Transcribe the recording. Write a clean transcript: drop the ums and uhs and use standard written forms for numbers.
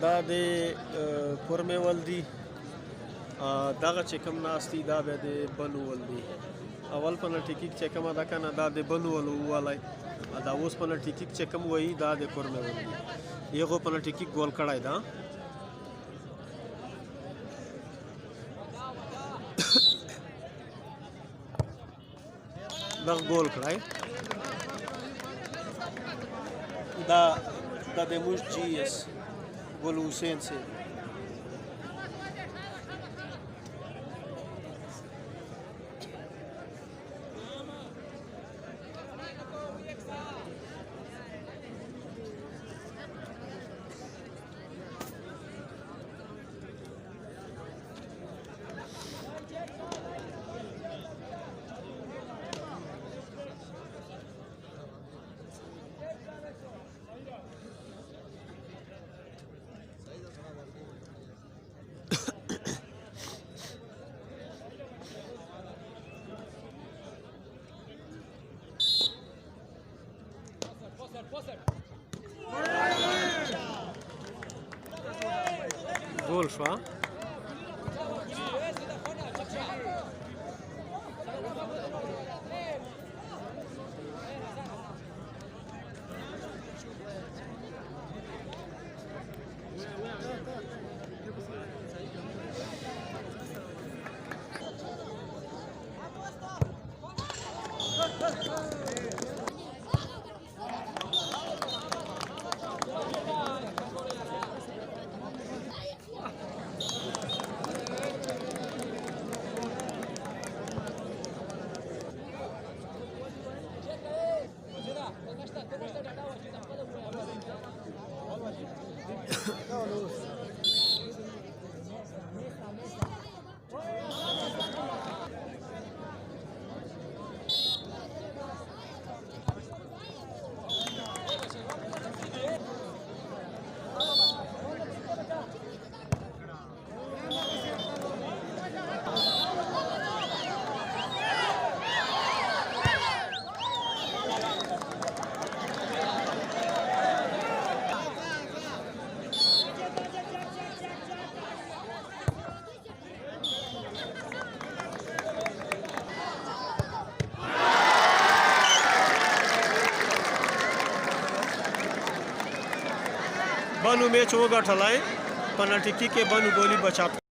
دا د کورمې ول دي. دغه چې کوم ناست دي دا بیا د بلو ول دي. اول پنه ټیکیک چې کومه ده که نه دا د بلو ول ووالی، دا اوس پنه ټیکیک چې کوم وایي دا د کورمې ول دي. یغو پنه ټیکیک ګول کړی ده. دغه ګول کړی دا د موږ جی ایس ګل حسین صاحب. گل شو. बनु match होगा ठलाए penalty kick के बनु गोली बचा।